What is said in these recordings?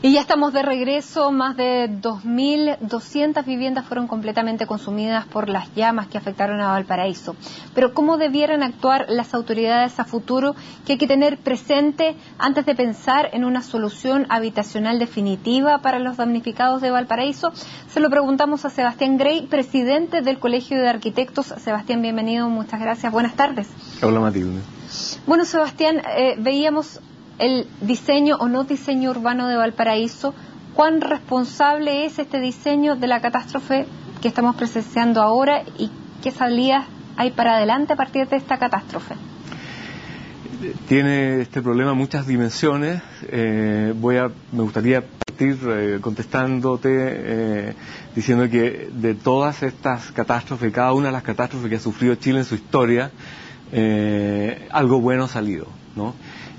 Y ya estamos de regreso. Más de 2.200 viviendas fueron completamente consumidas por las llamas que afectaron a Valparaíso. Pero ¿cómo debieran actuar las autoridades a futuro? ¿Qué hay que tener presente antes de pensar en una solución habitacional definitiva para los damnificados de Valparaíso? Se lo preguntamos a Sebastián Grey, presidente del Colegio de Arquitectos. Sebastián, bienvenido, muchas gracias. Buenas tardes. Hola, Matilde. Bueno, Sebastián, veíamos el diseño o no diseño urbano de Valparaíso. ¿Cuán responsable es este diseño de la catástrofe que estamos presenciando ahora y qué salidas hay para adelante a partir de esta catástrofe? Tiene este problema muchas dimensiones. Me gustaría partir contestándote diciendo que de todas estas catástrofes, cada una de las catástrofes que ha sufrido Chile en su historia, algo bueno ha salido, ¿no?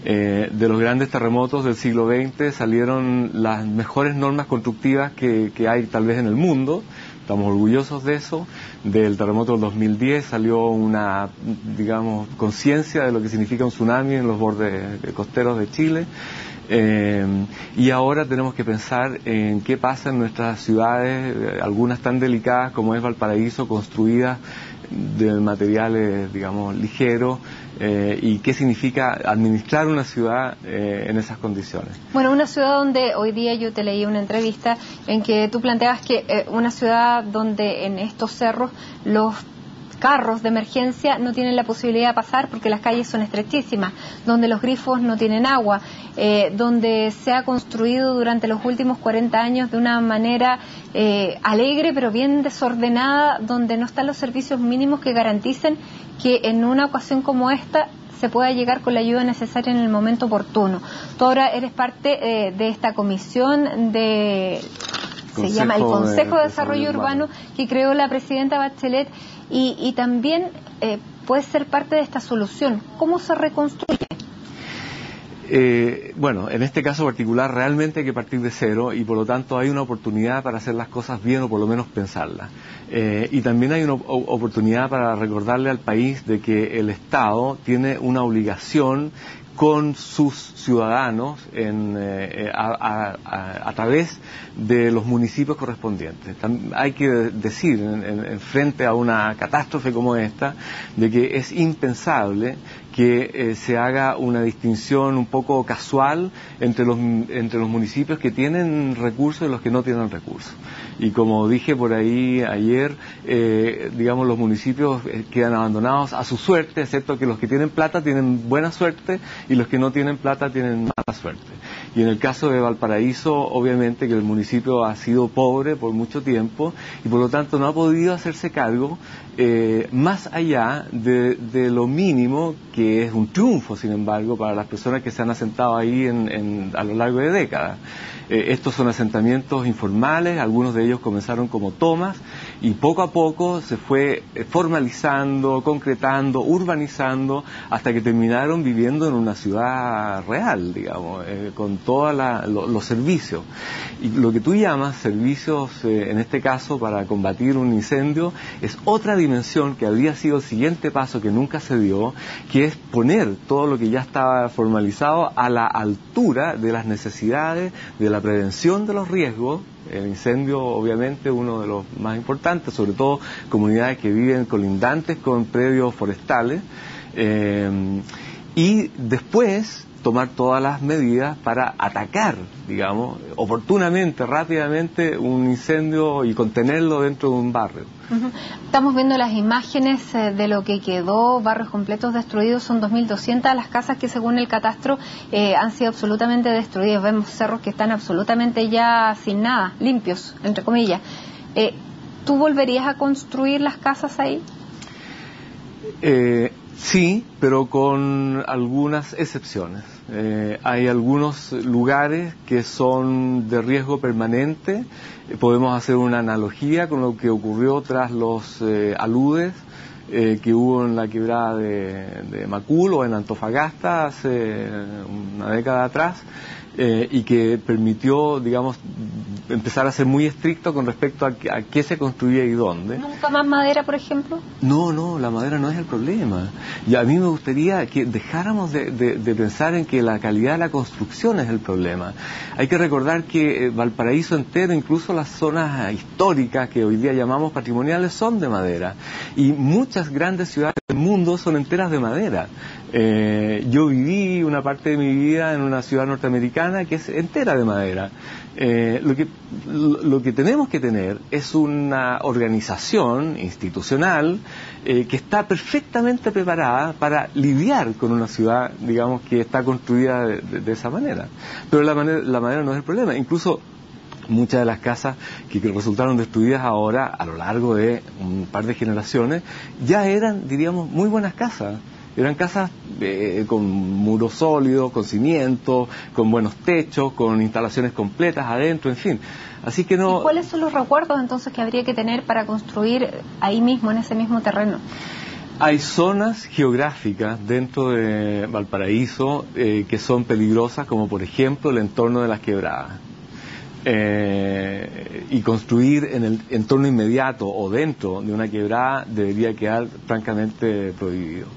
De los grandes terremotos del siglo XX salieron las mejores normas constructivas que hay tal vez en el mundo. Estamos orgullosos de eso. Del terremoto del 2010 salió una, digamos, conciencia de lo que significa un tsunami en los bordes costeros de Chile. Y ahora tenemos que pensar en qué pasa en nuestras ciudades, algunas tan delicadas como es Valparaíso, construidas de materiales, digamos, ligeros, y qué significa administrar una ciudad en esas condiciones. Bueno, una ciudad donde hoy día yo te leí una entrevista en que tú planteabas que una ciudad donde en estos cerros los carros de emergencia no tienen la posibilidad de pasar porque las calles son estrechísimas, donde los grifos no tienen agua, donde se ha construido durante los últimos 40 años de una manera alegre pero bien desordenada, donde no están los servicios mínimos que garanticen que en una ocasión como esta se pueda llegar con la ayuda necesaria en el momento oportuno. Tú ahora eres parte de esta comisión se llama el Consejo de Desarrollo Urbano que creó la presidenta Bachelet y también puedes ser parte de esta solución. ¿Cómo se reconstruye? Bueno, en este caso particular realmente hay que partir de cero y por lo tanto hay una oportunidad para hacer las cosas bien o por lo menos pensarlas. Y también hay una oportunidad para recordarle al país de que el Estado tiene una obligación con sus ciudadanos a través de los municipios correspondientes. Hay que decir, en frente a una catástrofe como esta, de que es impensable que se haga una distinción un poco casual entre los municipios que tienen recursos y los que no tienen recursos. Y como dije por ahí ayer, digamos, los municipios quedan abandonados a su suerte, excepto que los que tienen plata tienen buena suerte y los que no tienen plata tienen mala suerte. Y en el caso de Valparaíso, obviamente que el municipio ha sido pobre por mucho tiempo y por lo tanto no ha podido hacerse cargo más allá de lo mínimo, que es un triunfo, sin embargo, para las personas que se han asentado ahí a lo largo de décadas. Estos son asentamientos informales, algunos de ellos comenzaron como tomas y poco a poco se fue formalizando, concretando, urbanizando, hasta que terminaron viviendo en una ciudad real, digamos, con todos los servicios. Y lo que tú llamas servicios, en este caso, para combatir un incendio, es otra dimensión que habría sido el siguiente paso que nunca se dio, que es poner todo lo que ya estaba formalizado a la altura de las necesidades, de la prevención de los riesgos. El incendio, obviamente, uno de los más importantes, sobre todo comunidades que viven colindantes con predios forestales, y después tomar todas las medidas para atacar, digamos, oportunamente, rápidamente, un incendio y contenerlo dentro de un barrio. Estamos viendo las imágenes de lo que quedó, barrios completos destruidos, son 2.200 las casas que según el catastro han sido absolutamente destruidas. Vemos cerros que están absolutamente ya sin nada, limpios, entre comillas. ¿Tú volverías a construir las casas ahí? Sí, pero con algunas excepciones. Hay algunos lugares que son de riesgo permanente. Podemos hacer una analogía con lo que ocurrió tras los aludes que hubo en la quebrada de Macul o en Antofagasta hace una década atrás, y que permitió, digamos, empezar a ser muy estricto con respecto a qué se construía y dónde. ¿Nunca más madera, por ejemplo? No, la madera no es el problema. Y a mí me gustaría que dejáramos de pensar en que la calidad de la construcción es el problema. Hay que recordar que Valparaíso entero, incluso las zonas históricas que hoy día llamamos patrimoniales, son de madera. Y muchas grandes ciudades del mundo son enteras de madera. Yo viví una parte de mi vida en una ciudad norteamericana que es entera de madera. Lo que tenemos que tener es una organización institucional que está perfectamente preparada para lidiar con una ciudad, digamos, que está construida de esa manera. Pero la madera no es el problema. Incluso muchas de las casas que resultaron destruidas ahora, a lo largo de un par de generaciones, ya eran, diríamos, muy buenas casas. Eran casas con muros sólidos, con cimientos, con buenos techos, con instalaciones completas adentro, en fin. Así que no... ¿Y cuáles son los recuerdos entonces que habría que tener para construir ahí mismo, en ese mismo terreno? Hay zonas geográficas dentro de Valparaíso que son peligrosas, como por ejemplo el entorno de las quebradas. Y construir en el entorno inmediato o dentro de una quebrada debería quedar francamente prohibido.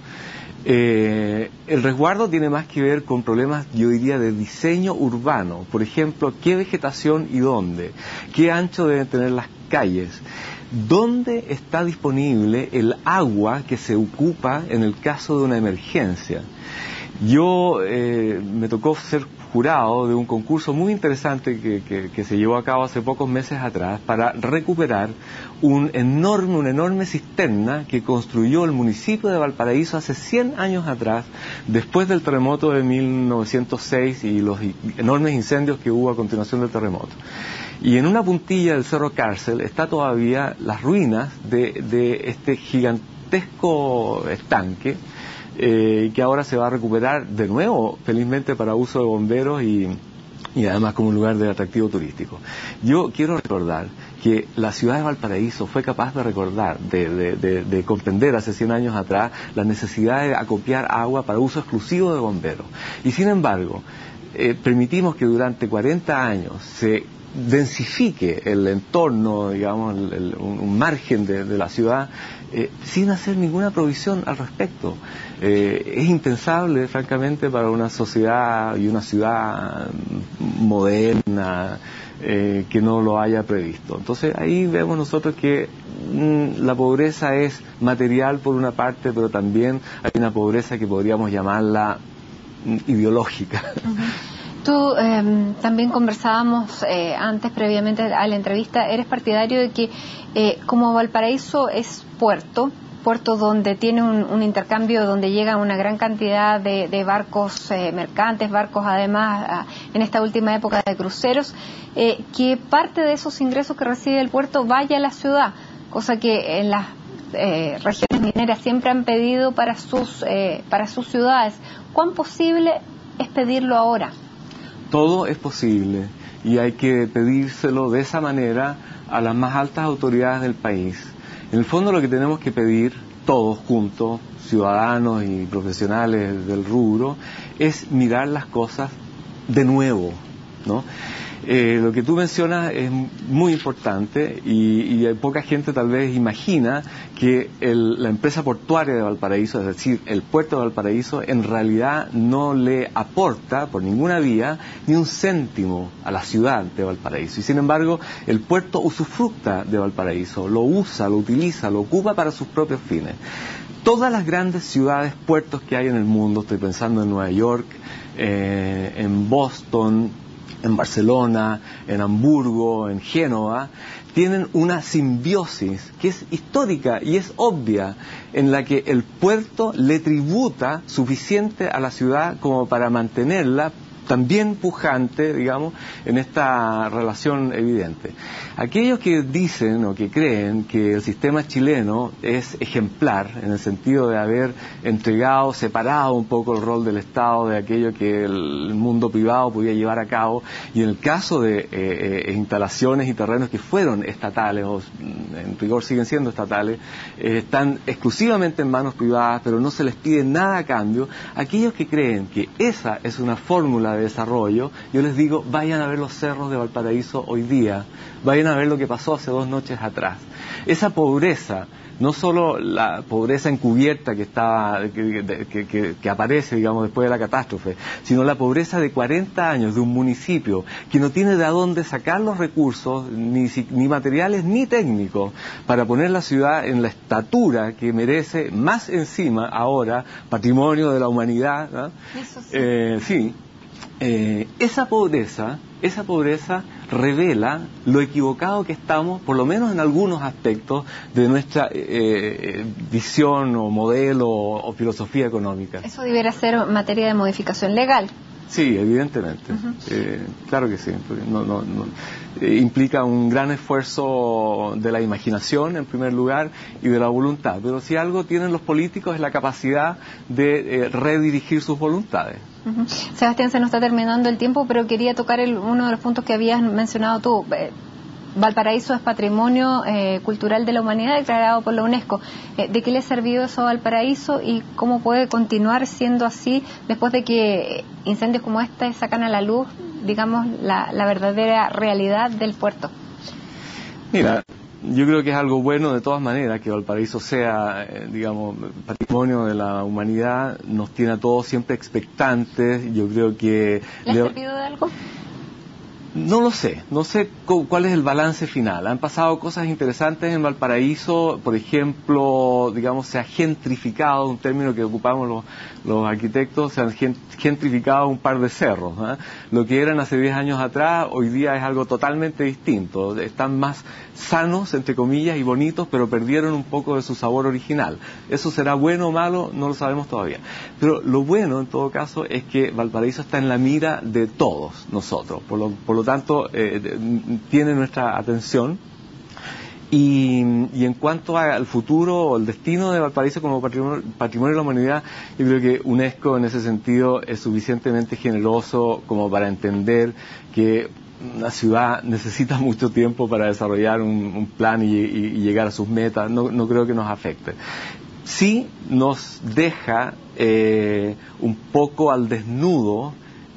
El resguardo tiene más que ver con problemas, yo diría, de diseño urbano. Por ejemplo, qué vegetación y dónde, qué ancho deben tener las calles, dónde está disponible el agua que se ocupa en el caso de una emergencia. Yo me tocó ser jurado de un concurso muy interesante que se llevó a cabo hace pocos meses atrás para recuperar una enorme cisterna que construyó el municipio de Valparaíso hace 100 años atrás, después del terremoto de 1906 y los enormes incendios que hubo a continuación del terremoto. Y en una puntilla del Cerro Cárcel está todavía las ruinas de este gigantesco estanque, que ahora se va a recuperar de nuevo, felizmente para uso de bomberos y además como un lugar de atractivo turístico. Yo quiero recordar que la ciudad de Valparaíso fue capaz de recordar, de comprender hace 100 años atrás la necesidad de acopiar agua para uso exclusivo de bomberos. Y sin embargo, permitimos que durante 40 años se densifique el entorno, digamos, un margen de la ciudad, sin hacer ninguna provisión al respecto. Es impensable, francamente, para una sociedad y una ciudad moderna que no lo haya previsto. Entonces ahí vemos nosotros que la pobreza es material por una parte, pero también hay una pobreza que podríamos llamarla ideológica. Tú también conversábamos antes, previamente a la entrevista, eres partidario de que como Valparaíso es puerto donde tiene un intercambio, donde llega una gran cantidad de barcos mercantes, barcos además en esta última época de cruceros, que parte de esos ingresos que recibe el puerto vaya a la ciudad, cosa que en las regiones mineras siempre han pedido para sus ciudades. ¿Cuán posible es pedirlo ahora? Todo es posible y hay que pedírselo de esa manera a las más altas autoridades del país. En el fondo lo que tenemos que pedir todos juntos, ciudadanos y profesionales del rubro, es mirar las cosas de nuevo, ¿no? Lo que tú mencionas es muy importante y poca gente tal vez imagina que la empresa portuaria de Valparaíso, es decir, el puerto de Valparaíso, en realidad no le aporta por ninguna vía ni un céntimo a la ciudad de Valparaíso. Y sin embargo, el puerto usufructa de Valparaíso, lo usa, lo utiliza, lo ocupa para sus propios fines. Todas las grandes ciudades, puertos que hay en el mundo, estoy pensando en Nueva York, en Boston, en Barcelona, en Hamburgo, en Génova, tienen una simbiosis que es histórica y es obvia, en la que el puerto le tributa suficiente a la ciudad como para mantenerla también pujante, digamos, en esta relación evidente. Aquellos que dicen o que creen que el sistema chileno es ejemplar, en el sentido de haber entregado, separado un poco el rol del Estado de aquello que el mundo privado podía llevar a cabo, y en el caso de instalaciones y terrenos que fueron estatales, o en rigor siguen siendo estatales, están exclusivamente en manos privadas, pero no se les pide nada a cambio, aquellos que creen que esa es una fórmula de desarrollo, yo les digo, vayan a ver los cerros de Valparaíso hoy día, vayan a ver lo que pasó hace 2 noches atrás. Esa pobreza, no solo la pobreza encubierta que aparece, digamos, después de la catástrofe, sino la pobreza de 40 años de un municipio que no tiene de dónde sacar los recursos, ni materiales ni técnicos, para poner la ciudad en la estatura que merece, más encima ahora, patrimonio de la humanidad, ¿no? Eso sí. Esa pobreza revela lo equivocado que estamos, por lo menos en algunos aspectos, de nuestra visión o modelo o filosofía económica. Eso debiera ser materia de modificación legal. Sí, evidentemente. Claro que sí. Implica un gran esfuerzo de la imaginación, en primer lugar, y de la voluntad. Pero si algo tienen los políticos es la capacidad de redirigir sus voluntades. Sebastián, se nos está terminando el tiempo, pero quería tocar uno de los puntos que habías mencionado tú. Valparaíso es patrimonio cultural de la humanidad declarado por la UNESCO. ¿De qué le ha servido eso a Valparaíso y cómo puede continuar siendo así después de que incendios como este sacan a la luz, digamos, la verdadera realidad del puerto? Mira, yo creo que es algo bueno de todas maneras que Valparaíso sea, digamos, patrimonio de la humanidad. Nos tiene a todos siempre expectantes. Yo creo que... ¿Le ha servido de algo? No lo sé, no sé cuál es el balance final. Han pasado cosas interesantes en Valparaíso, por ejemplo, digamos, se ha gentrificado, un término que ocupamos los arquitectos, se han gentrificado un par de cerros, ¿eh? Lo que eran hace 10 años atrás, hoy día es algo totalmente distinto. Están más sanos, entre comillas, y bonitos, pero perdieron un poco de su sabor original. ¿Eso será bueno o malo? No lo sabemos todavía. Pero lo bueno, en todo caso, es que Valparaíso está en la mira de todos nosotros. Por lo tanto, tiene nuestra atención. Y en cuanto al futuro o el destino de Valparaíso como patrimonio de la humanidad, yo creo que UNESCO en ese sentido es suficientemente generoso como para entender que una ciudad necesita mucho tiempo para desarrollar un plan y llegar a sus metas. No creo que nos afecte. Sí nos deja un poco al desnudo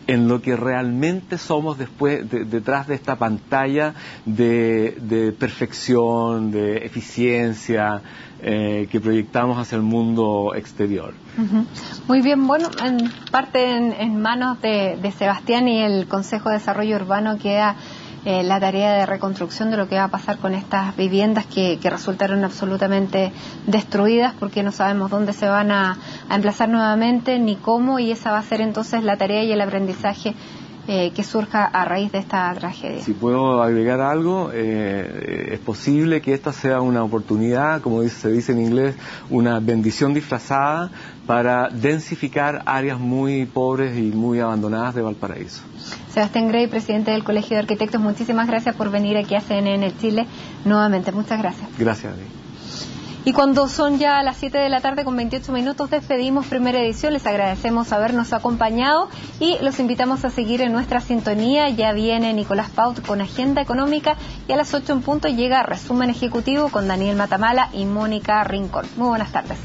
en lo que realmente somos después, detrás de esta pantalla de perfección, de eficiencia que proyectamos hacia el mundo exterior. Muy bien, bueno, en parte en manos de Sebastián y el Consejo de Desarrollo Urbano queda la tarea de reconstrucción de lo que va a pasar con estas viviendas que resultaron absolutamente destruidas, porque no sabemos dónde se van a emplazar nuevamente ni cómo, y esa va a ser entonces la tarea y el aprendizaje que surja a raíz de esta tragedia. Si puedo agregar algo, es posible que esta sea una oportunidad, como se dice en inglés, una bendición disfrazada para densificar áreas muy pobres y muy abandonadas de Valparaíso. Sebastián Grey, presidente del Colegio de Arquitectos, muchísimas gracias por venir aquí a CNN Chile nuevamente. Muchas gracias. Gracias a ti. Y cuando son ya las 7 de la tarde con 28 minutos, despedimos primera edición. Les agradecemos habernos acompañado y los invitamos a seguir en nuestra sintonía. Ya viene Nicolás Paut con Agenda Económica y a las 8 en punto llega Resumen Ejecutivo con Daniel Matamala y Mónica Rincón. Muy buenas tardes.